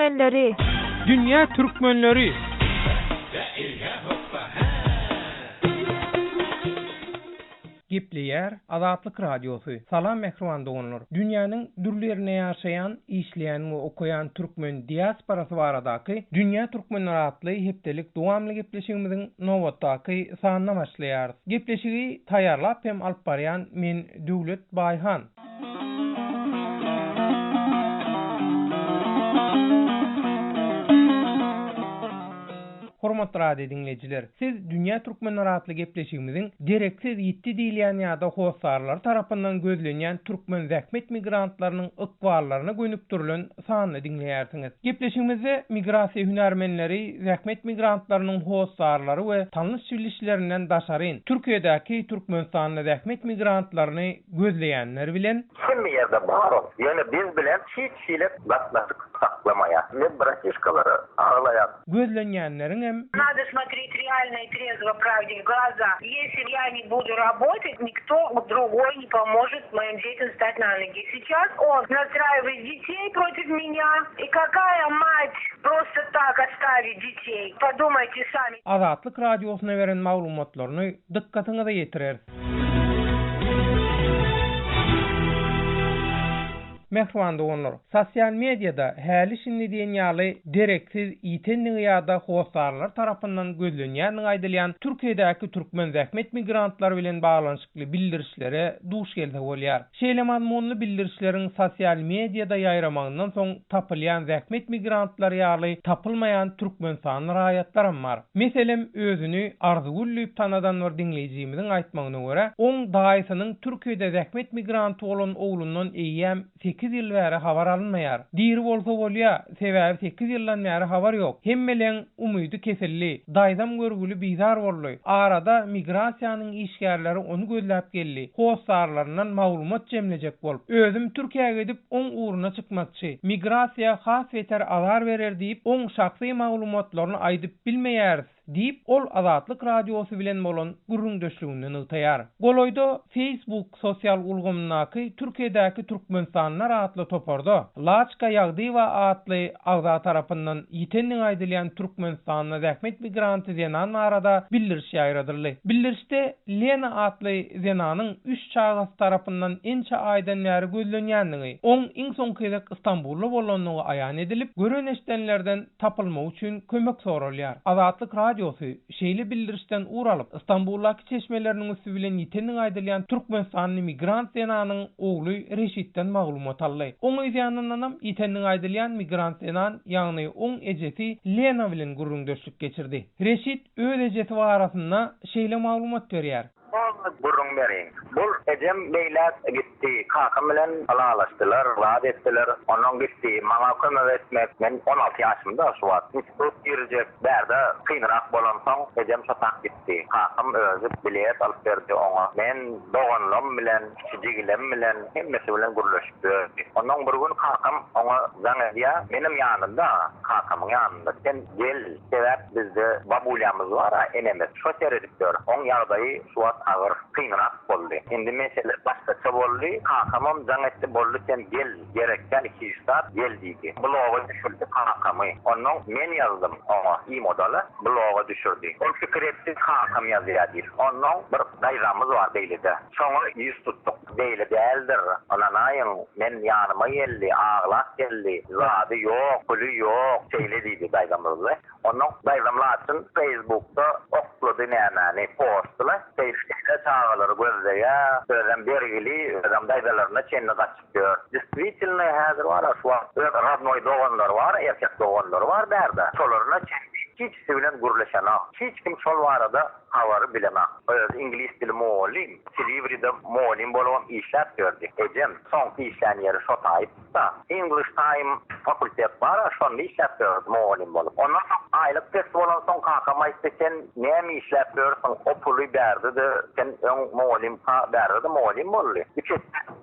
türkmenleri. Dünya türkmenleri. Gepleyer Azatlyk Radiosu. Salam mehruman dogunlar. Dünýäniň dürli ýerine ýaşaýan, işleýän we okuyan türkmen diasporasy baradaky Dünya Türkmenleri atly hepdelik dowamly gepleşigimiziň nowatdaky sanyna başlaýar. Gepleşigi taýýarlap hem alyp barýan men Döwlet Baýhan. Hormatly radio dinleyijiler, siz Dünya Türkmenleri atly gepleşigimiziň direksiz ýitdi diýilýän ýa-da howsarlar tarapyndan gözlenýän türkmen zähmet migrantlarynyň ykballaryna gönüp durilen sanyny dinleýärsiňiz. Gepleşigimizde migrasiýa hünärmenleri, zähmet migrantlarynyň howsarlary we tanış bilişlerinden daşaryn Türkiýedäki Türkmenistanyň zähmet migrantlaryny gözleýänler bilen kim ýerde bar, ýani biz bilen hiç şeýle gatnaşyk saklamaýar. Ne bratишкалары ağlaýar. Gözlenýänleriň Надо смотреть реально и трезво правде в глаза. Если я не буду работать, никто другой не поможет моим детям встать на ноги. Сейчас он настраивает детей против меня. И какая мать просто так оставит детей? Подумайте сами. Azatlyk Radiosyna beren maglumatlaryny dikkatiňize ýetirer. Mehruman dogunlar, sosial mediada häli şindi diýen ýaly direksiz ýitenliň ýa-da howsarlar tarapyndan gözlenýän aýdylýan Türkiýedäki türkmen zähmet migrantlary bilen baglanyşykly bildirişlere duş gelse bolýar. Şeýle mazmunly bildirişleriň sosial mediada ýaýramagyndan soň tapylýan zähmet migrantlar ýaly tapylmaýan türkmen sanyny raýatlaram bar. Meselem özüni arzuwyllyp tanadan bir dinleýijimiziň aýtmagyna görä, oň daýsynyň Türkiýede zähmet migranty bolan oglundan eýýäm 8 ýyl bäri habar alınmaýar. Diýri bolsa bolýa, sebäbi 8 ýyldan bäri habar ýok. Hemmeleň umydy kesilli, daýdam görgüli bizar boldy. Arada migrasiýanyň işgärleri onu gözläp geldi. Howsarlaryndan maglumat jemlejek bolup, özüm Türkiýeге gidip oň uğruna çykmakçy. Migrasiýa has weter azar berer diýip, oň şahsy maglumatlaryny aýdyp bilmeýäris diýip ol Azatlyk Radiosu bilen bolan gürrüňdeşligini ýytaýar. Goloýda Facebook sosial ulgamynaky Türkiýedäki Türkmenistanlar atly toparda Laçka ýagdywa atly agza tarapyndan ýitenliň aýdylýan Türkmenistanyň zähmet migranty Zenan arada bildiriş ýaýradyldy. Bildirişde Lena atly Zenanyň 3 çağız tarapyndan ençe aýdan bäri gözlenýänligi, oň iň soňky Istanbulda bolanlygy aýan edilip, göreneşdenlerden tapylmak üçin kömek soralýar. Azatlyk Radiosu şeýle bildirişden uralyp Istanbuldaky çeşmeleriniň üstü bilen ýitenliň aýdylýan Türkmenistanyň migrant Zenanyň ogly Reşitden maglumat aldy. Oň ýanyndan ýitenliň aýdylýan migrant Zenan ýagny oň ejesi Lena bilen gürrüňdeşlik geçirdi. Reşit öz ejesi barasynda şeýle maglumat berýär. Burun beri. Bul ejem beýlät gitti. Kakam bilen alalaşdylar, vaat etdiler. Onuň gitti. Maňa kömek etmek. Men 16 ýaşymda şu wagt institut girjek. Bärde kynrak bolan soň ejem şatak gitti. Kakam özü bilet alyp berdi oňa. Men doganlym bilen, kiçigilem bilen hemmesi bilen gürleşip berdi. Onuň bir gün kakam oňa zaň edýär. Menim ýanymda, kakamyň ýanynda. Sen gel, sebäp bizde babulyamyz bar, enemiz. Şo seredip ber. Oň ýagdaýy şu wagt ağır kynrak boldy. Indi mesele başgaça boldy. Kakamam zaň etdi boldy, sen gel, gerekden 2 saat gel diýdi. Bloga düşürdi kakamy. Onuň men ýazdym oňa e-modala, bloga düşürdi. O fikir etdi kakam ýazýar. Onuň bir daýramyz bar beýlede. Şoňa ýüz tutdyk. Beýle däldir. Ananaýyň men ýanyma geldi, ağlak geldi. Zady ýok, puly ýok, şeýle diýdi daýramyzda. Onuň daýramlaryny Facebookda oklady näme postlar. Facebookda çağalary gözleýär. Sözem bergili, adam daýdalaryna çenli gaçyp gör. Действительно häzir bar, şu radnoy doganlar bar, erkek doganlar bar bärde. Şolaryna hiç bilen gürleşenä. Hiç kim şol barada hawary bilemä. Öz ingliz dili molim, Silivri'de molim bolan işläp gördü. Ejem soňky işlän ýeri şo taýpda. English Time fakultet bar, şonda işläp gördü molim bolup. Ondan soň aýlyk test bolan soň kakam aýtdy, sen näme işläp görýärsiň? O puly berdi-de, sen molim berdi, molim boldy.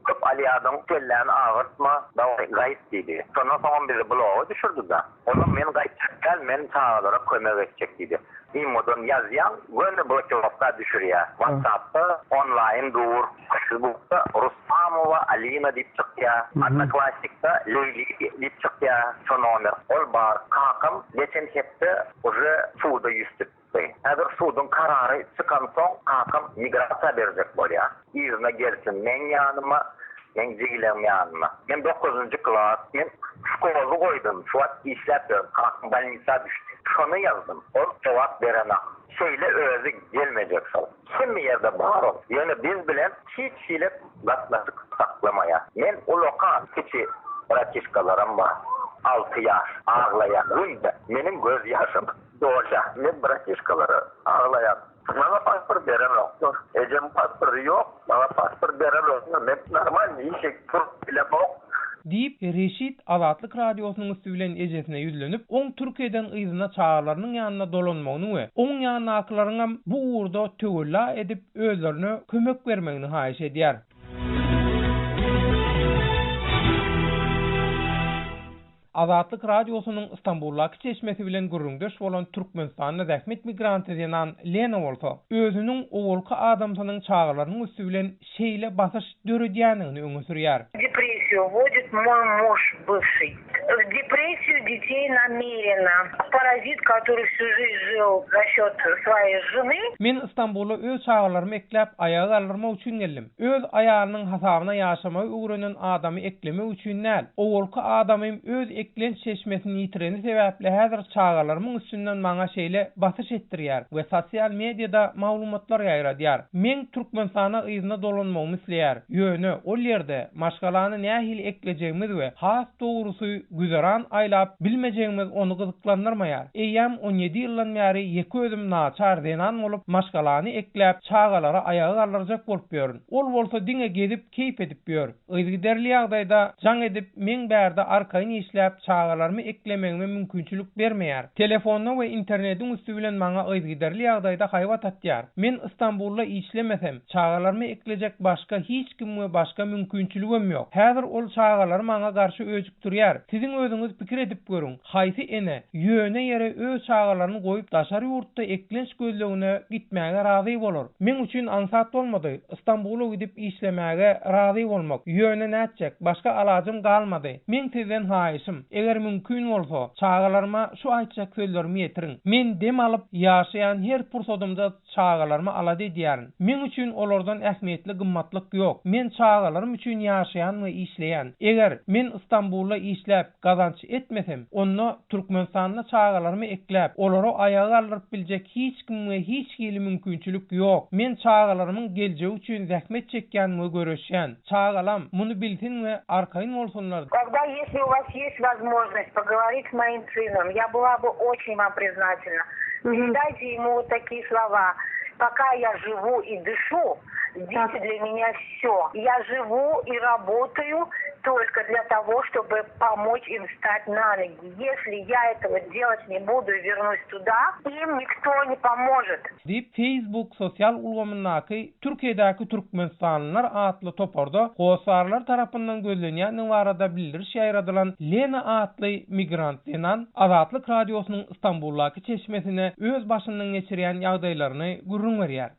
Köp alýadyň kellän agyrtma, dawy gaýt diýdi. Şondan soň bizi bloga düşürdi da. Onu men gaýtjak Gel men çağalara kömek edecek dedi. İmodun yazyan, gönlü bu cevapta düşürüyor. WhatsApp'ta, online dur, Facebook'ta Rustamova Alina deyip çıktı. Adnaklastik'ta Leyli deyip çıktı. Şu nomer. Ol bar, kakam, geçen hepte уже suda yüzdü. Eğer sudun kararı çıkan son kakam migrasiya verecek bolya. İzne gelsin men yanıma, men ziylem yanıma. Men 9. klas, men şkolu koydum. Şu an işlepiyorum. Kakam balnisa düştü. Şunu yazdım. O cevap verene. Şeyle özü gelmeyecek sol. Kim yerde var ol. Yani biz bilen hiç şeyle gatladık saklamaya. Men o lokal kiçi bratişkalarım var. 6 yaş ağlayan. Uyda. Benim göz yaşım. Doğuşa. Men bratişkaları ağlayan. Bana pasport veren yoktur. Ecem pasportu yok. Bana pasport veren yoktur. Men normal işe turup bile bok. Deyip Reşit Azatlyk Radiosynyň üstübilen ejesine yüzlenip, oň Türkiýeden yzyna çağalarynyň ýanyna dolanmagyny we oň ýanyna aklaryňam bu uğurda töwella edip özlerine kömek bermegini haýyş edýär. Azatlyk Radiosynyň Istanbuldaky çeşmesi bilen gurrundaş bolan Türkmenistanyň zähmet migranty diýen Lena bolsa, özüniň owulky adamsynyň çağalarynyň üstü bilen şeýle basyş döredýänini öňe sürýär. Депрессию вводит мой муж бывший. В депрессию детей намеренно. Паразит, который всю жизнь жил за счет своей жены. Men Istanbul'a öz çağalarymı eklep ayağa alyrma üçin geldim. Öz ayağının hasabyna ýaşamagy öwrenen adamy ekleme üçin näl. Owulky adamym öz eklen çeşmesini ýitireni sebäple häzir çağalarymyň üstünden maňa şeýle basyş etdirýär we sosial mediada maglumatlar ýaýradýar. Men Türkmenistana yzyna dolanmagymy isleýär. Ýöne ol ýerde maşgalany nähili eklejegimiz we has dogrusy güzaran aylap bilmejegimiz onu gyzyklandyrmaýar. Eýem 17 ýyldan bäri ýeki özüm naçar denan bolup maşgalany eklep çağalara ayağa alyrjak bolup ýörün. Ol bolsa diňe gezip keyip edip ýör. Ýygyderli ýagdaýda jaň edip men bärde arkaýyny işläp çağalarymı eklemegime mümkinçilik bermeýär. Telefonna we internetiň üstü bilen maňa ýygyderli ýagdaýda haýwat atýar. Men Istanbulda işlemesem, çağalarymı eklejek başga hiç kim we başga mümkinçiligim ýok. Häzir ol çağalar maňa garşy öjükdirýär. Siziň özüňiz pikir edip görüň. Haýsy ene ýöne ýere öz çağalaryny goýup daşary ýurtda eklenç gözlegine gitmäge razy bolar. Men üçin ansat bolmady. Istanbul'a gidip işlemäge razy bolmak. Ýöne näçek, başga alajym galmady. Men sizden haýyşym, eger mümkin bolsa, çağalaryma şu aýtjak sözlerimi ýetirin. Men dem alyp ýaşaýan her pursatymda çağalaryma alady diýärin. Men üçin olardan ähmiýetli gymmatlyk ýok. Men çağalarym üçin ýaşaýan we işleýän. Eger men Istanbul'a işläp gazanç etmesem, onu Türkmenistanyna çağalarymı eklep, olary ayağa alyp biljek hiç kim we hiç hili mümkinçilik ýok. Men çağalarymyň geljegi üçin zähmet çekýän we göreşýän. Çağalam muny bilsin we arkaýyn bolsunlar. Когда, если у вас есть возможность поговорить с моим сыном, я была бы очень вам признательна. Передайте ему вот такие слова. Пока я живу и дышу, дети для меня все. Я живу и работаю только для того, чтобы помочь им встать на ноги. Если я этого делать не буду и вернусь туда, им никто не поможет. Deyip Facebook sosial ulgamyndaky Türkiýedäki Türkmenistanlylar atly toparda gowsarlar tarapyndan gözlenýän barada bildiriş ýaýradylan Lena atly migrant diýen Azatlyk Radiosynyň Istanbuldaky çeşmesine öz başyndan geçirýän ýagdaýlaryny gurrun berýär.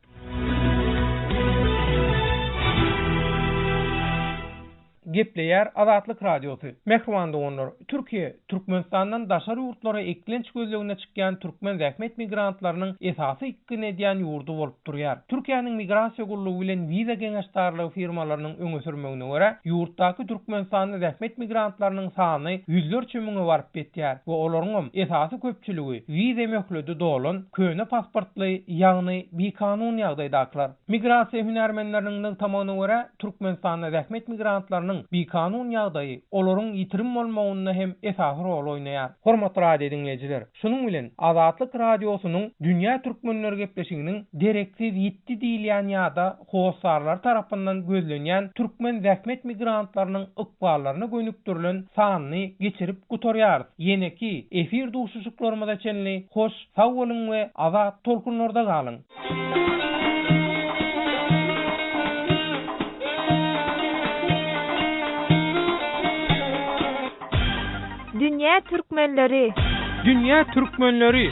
Gepleýär Azatlyk Radiosy. Mehriban doganlar, Türkiýe, Türkmenistandan daşary ýurtlara eklenç gözlegine çykýan türkmen zähmet migrantlarynyň esasy ikkin edýän ýurdu bolup durýar. Türkiýanyň migrasiýa gurulugy bilen wiza geňeşdarlygy firmalarynyň öňe sürmegine görä, ýurtdaky Türkmenistanyň zähmet migrantlarynyň sany ýüzlerçe müňe baryp betýär we olaryň esasy köpçüligi wiza möhledi dolan, köne pasportly, ýagny bekanun ýagdaýdaklar. Migrasiýa hünärmenleriniň tamagyna görä, Türkmenistanyň zähmet migrantlarynyň bekanun ýagdaýy olaryň ýitirim bolmagyna hem esasy rol oýnaýar. Hormatly radio dinleýijiler, şunuň bilen Azatlyk Radiosynyň dünýä türkmenleri gepleşiginiň dereksiz ýitdi diýilýän ýa-da howsarlar tarapyndan gözlenýän türkmen zähmet migrantlarynyň ykballaryna gönükdirilen sanyny geçirip gutarýar. Ýene-ki efir duşuşyklarymyza çenli hoş, sag bolun we azat tolkunlarda galyň. Dünya Türkmenleri Dünya Türkmenleri